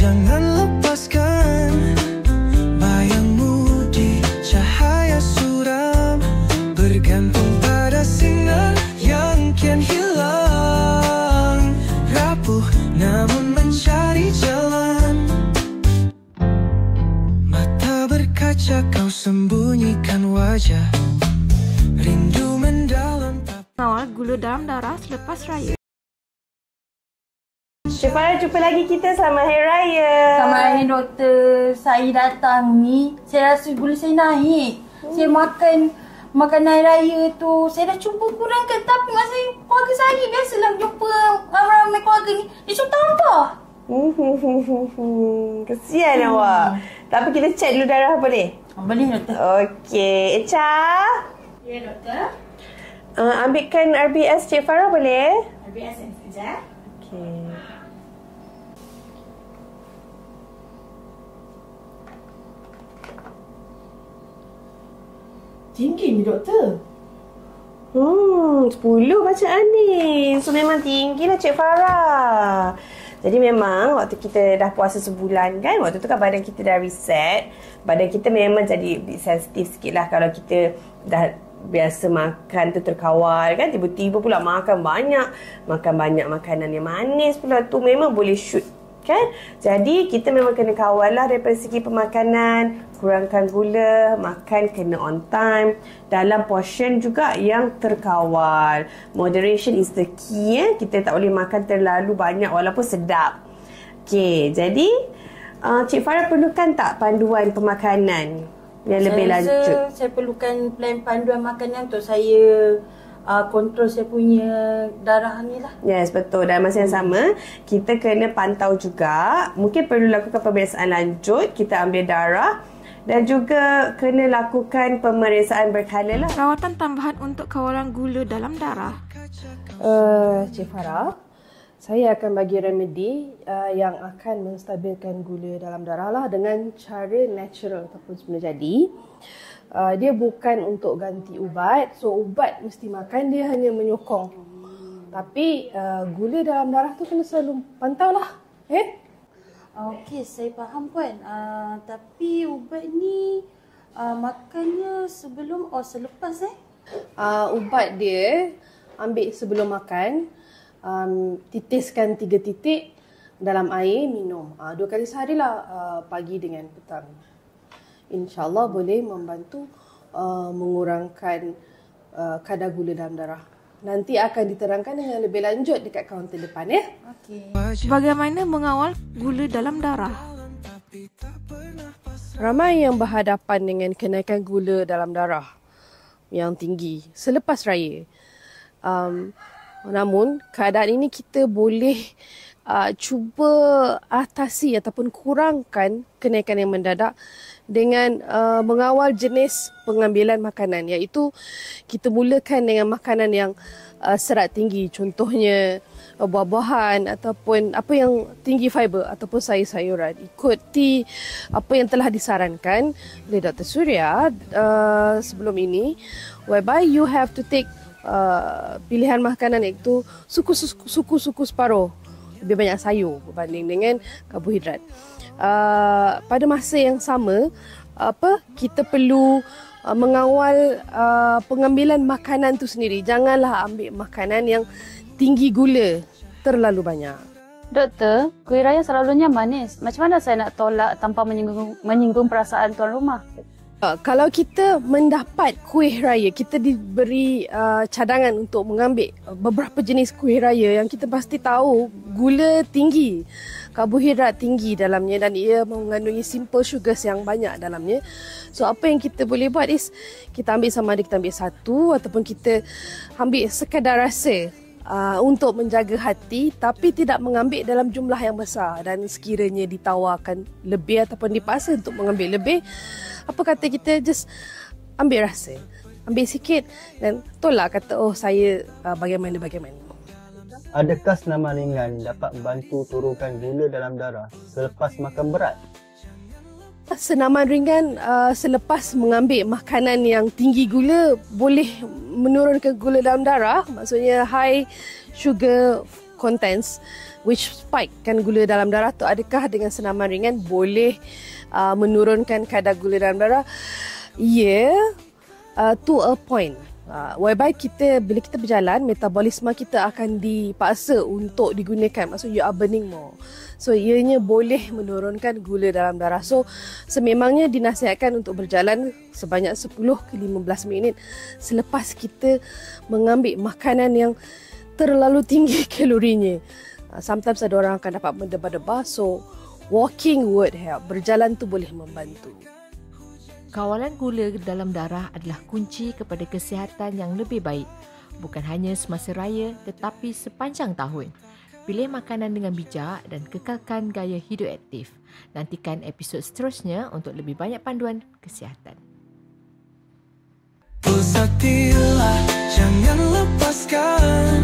Jangan lepaskan bayangmu di cahaya suram, bergantung pada sinar yang kian hilang, rapuh namun mencari jalan. Mata berkaca, kau sembunyikan wajah, rindu mendalam. Mengawal gula dalam darah selepas raya. Cik Farah, jumpa lagi kita. Selamat Hari Raya. Selamat Hari Doktor. Saya datang ni, saya rasa gula saya naik. Saya makan makanan Hari Raya tu, saya dah cuba kurangkan. Tapi masa keluarga saya, biasalah jumpa ramai-ramai keluarga ni, dia cuba tambah. Kesian awak. Tapi kita cek dulu darah boleh? Boleh Doktor. Okey. Echa. Ya Doktor. Ambilkan RBS Cik Farah boleh? RBS sekejap. Okey. Tinggi ni Doktor. 10 bacaan ni. So memang tinggilah Cik Farah. Jadi memang waktu kita dah puasa sebulan kan, waktu tu kan badan kita dah reset. Badan kita memang jadi sensitif sikit lah kalau kita dah biasa makan tu terkawal kan. Tiba-tiba pula makan banyak makanan yang manis pula, tu memang boleh shoot kan. Jadi kita memang kena kawal lah daripada segi pemakanan, kurangkan gula, makan kena on time, dalam portion juga yang terkawal. Moderation is the key kita tak boleh makan terlalu banyak walaupun sedap. Okey, jadi Cik Farah perlukan tak panduan pemakanan yang lebih lanjut? Saya perlukan plan panduan makanan untuk saya kontrol saya punya darah ni lah. Yes, betul. Dan masa yang sama, kita kena pantau juga. Mungkin perlu lakukan pemeriksaan lanjut, kita ambil darah. Dan juga kena lakukan pemeriksaan berkala lah. Rawatan tambahan untuk kawalan gula dalam darah. Cik Farah, saya akan bagi remedi yang akan menstabilkan gula dalam darah lah dengan cara natural ataupun semula jadi. Dia bukan untuk ganti ubat. So ubat mesti makan, dia hanya menyokong. Tapi gula dalam darah tu kena selalu pantau lah. Okey, saya faham Puan. Tapi ubat ni makannya sebelum selepas Ubat dia ambil sebelum makan, titiskan 3 titik dalam air, minum 2 kali sehari lah, pagi dengan petang. InsyaAllah boleh membantu mengurangkan kadar gula dalam darah. Nanti akan diterangkan dengan lebih lanjut dekat kaunter depan Okey. Bagaimana mengawal gula dalam darah? Ramai yang berhadapan dengan kenaikan gula dalam darah yang tinggi selepas raya. Namun keadaan ini kita boleh cuba atasi ataupun kurangkan kenaikan yang mendadak dengan mengawal jenis pengambilan makanan, iaitu kita mulakan dengan makanan yang serat tinggi, contohnya buah-buahan ataupun apa yang tinggi fiber ataupun sayur-sayuran. Ikuti apa yang telah disarankan oleh Dr. Surya sebelum ini, whereby you have to take pilihan makanan iaitu suku separuh, lebih banyak sayur berbanding dengan karbohidrat. Pada masa yang sama, kita perlu mengawal pengambilan makanan tu sendiri. Janganlah ambil makanan yang tinggi gula terlalu banyak. Doktor, kuih raya selalunya manis. Macam mana saya nak tolak tanpa menyinggung perasaan tuan rumah? Kalau kita mendapat kuih raya, kita diberi cadangan untuk mengambil beberapa jenis kuih raya yang kita pasti tahu gula tinggi, karbohidrat tinggi dalamnya dan ia mengandungi simple sugars yang banyak dalamnya. So apa yang kita boleh buat is kita ambil sama ada kita ambil satu ataupun kita ambil sekadar rasa untuk menjaga hati, tapi tidak mengambil dalam jumlah yang besar. Dan sekiranya ditawarkan lebih ataupun dipaksa untuk mengambil lebih, apa kata kita just ambil rasa, ambil sikit dan tolak kata saya bagaimana. Adakah senaman ringan dapat membantu turunkan gula dalam darah selepas makan berat? Senaman ringan selepas mengambil makanan yang tinggi gula boleh menurunkan gula dalam darah, maksudnya high sugar contents which spike kan gula dalam darah tu, adakah dengan senaman ringan boleh menurunkan kadar gula dalam darah? To a point. Whereby bila kita berjalan, metabolisme kita akan dipaksa untuk digunakan. Maksud you are burning more. So ianya boleh menurunkan gula dalam darah. So sememangnya dinasihatkan untuk berjalan sebanyak 10 ke 15 minit selepas kita mengambil makanan yang terlalu tinggi kalorinya. Sometimes ada orang akan dapat mendebar-debar. So walking would help. Berjalan tu boleh membantu. Kawalan gula dalam darah adalah kunci kepada kesihatan yang lebih baik. Bukan hanya semasa raya tetapi sepanjang tahun. Pilih makanan dengan bijak dan kekalkan gaya hidup aktif. Nantikan episod seterusnya untuk lebih banyak panduan kesihatan. Pulsatilah, jangan lepaskan.